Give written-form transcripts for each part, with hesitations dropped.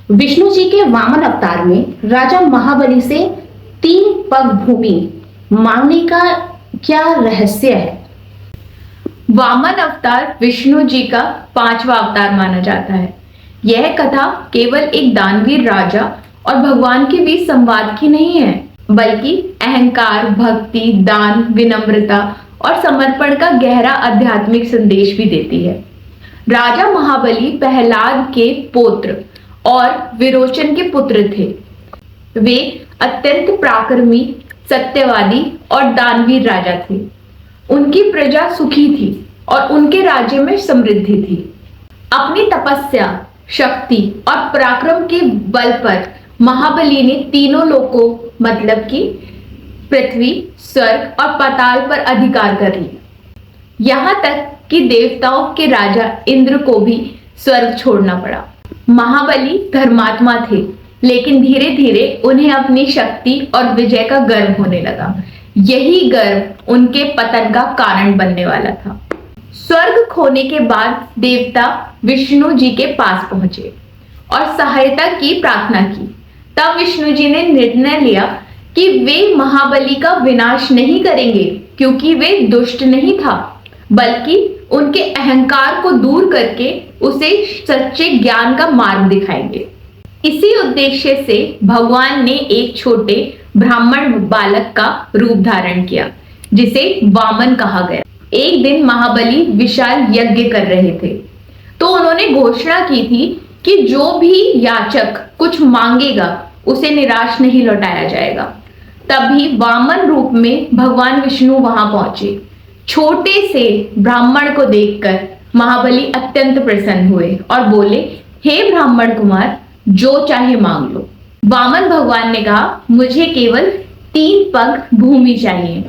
विष्णु जी के वामन अवतार में राजा महाबली से 3 पग भूमि मांगने का क्या रहस्य है? वामन अवतार विष्णु जी का 5वां अवतार माना जाता है। यह कथा केवल एक दानवीर राजा और भगवान के बीच संवाद की नहीं है, बल्कि अहंकार, भक्ति, दान, विनम्रता और समर्पण का गहरा आध्यात्मिक संदेश भी देती है। राजा महाबली प्रहलाद के पुत्र और विरोचन के पुत्र थे। वे अत्यंत पराक्रमी, सत्यवादी और दानवीर राजा थे। उनकी प्रजा सुखी थी और उनके राज्य में समृद्धि थी। अपनी तपस्या, शक्ति और पराक्रम के बल पर महाबली ने तीनों लोकों मतलब कि पृथ्वी, स्वर्ग और पाताल पर अधिकार कर लिया। यहाँ तक कि देवताओं के राजा इंद्र को भी स्वर्ग छोड़ना पड़ा। महाबली धर्मात्मा थे, लेकिन धीरे धीरे उन्हें अपनी शक्ति और विजय का गर्व होने लगा। यही गर्व उनके पतन का कारण बनने वाला था। स्वर्ग खोने के बाद देवता विष्णु जी के पास पहुंचे और सहायता की प्रार्थना की। तब विष्णु जी ने निर्णय लिया कि वे महाबली का विनाश नहीं करेंगे, क्योंकि वे दुष्ट नहीं था, बल्कि उनके अहंकार को दूर करके उसे सच्चे ज्ञान का मार्ग दिखाएंगे। इसी उद्देश्य से भगवान ने एक छोटे ब्राह्मण बालक का रूप धारण किया, जिसे वामन कहा गया। एक दिन महाबली विशाल यज्ञ कर रहे थे, तो उन्होंने घोषणा की थी कि जो भी याचक कुछ मांगेगा उसे निराश नहीं लौटाया जाएगा। तभी वामन रूप में भगवान विष्णु वहां पहुंचे। छोटे से ब्राह्मण को देखकर महाबली अत्यंत प्रसन्न हुए और बोले, हे ब्राह्मण कुमार, जो चाहे मांग लो। वामन भगवान ने कहा, मुझे केवल 3 पग भूमि चाहिए।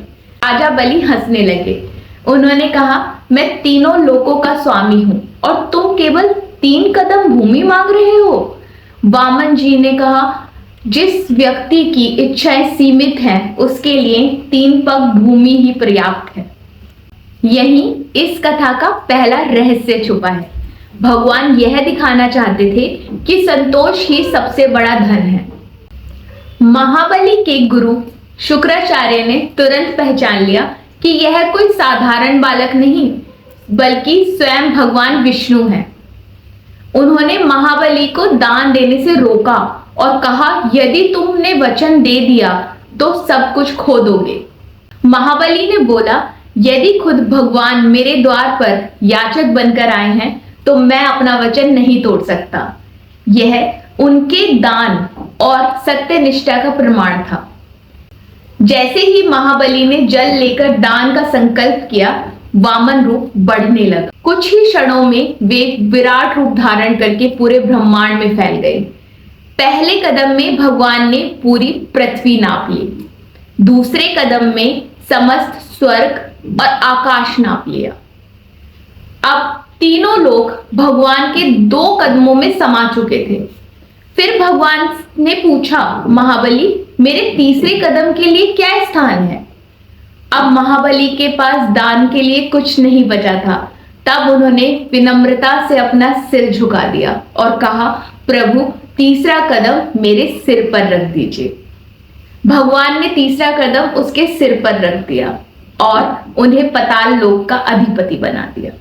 राजा बलि हंसने लगे। उन्होंने कहा, मैं तीनों लोकों का स्वामी हूं और तुम केवल 3 कदम भूमि मांग रहे हो। वामन जी ने कहा, जिस व्यक्ति की इच्छाएं सीमित हैं, उसके लिए 3 पग भूमि ही पर्याप्त है। यहीं इस कथा का पहला रहस्य छुपा है। भगवान यह दिखाना चाहते थे कि संतोष ही सबसे बड़ा धन है। महाबली के गुरु शुक्राचार्य ने तुरंत पहचान लिया कि यह कोई साधारण बालक नहीं, बल्कि स्वयं भगवान विष्णु है। उन्होंने महाबली को दान देने से रोका और कहा, यदि तुमने वचन दे दिया तो सब कुछ खो दोगे। महाबली ने बोला, यदि खुद भगवान मेरे द्वार पर याचक बनकर आए हैं तो मैं अपना वचन नहीं तोड़ सकता। यह उनके दान और सत्यनिष्ठा का प्रमाण था। जैसे ही महाबली ने जल लेकर दान का संकल्प किया, वामन रूप बढ़ने लगा। कुछ ही क्षणों में वे विराट रूप धारण करके पूरे ब्रह्मांड में फैल गए। पहले कदम में भगवान ने पूरी पृथ्वी नाप ली। दूसरे कदम में समस्त स्वर्ग और आकाश नाप लिया। अब तीनों लोग भगवान के 2 कदमों में समा चुके थे। फिर भगवान ने पूछा, महाबली, मेरे तीसरे कदम के लिए क्या स्थान है? अब महाबली के पास दान के लिए कुछ नहीं बचा था। तब उन्होंने विनम्रता से अपना सिर झुका दिया और कहा, प्रभु, तीसरा कदम मेरे सिर पर रख दीजिए। भगवान ने तीसरा कदम उसके सिर पर रख दिया और उन्हें पाताल लोक का अधिपति बना दिया।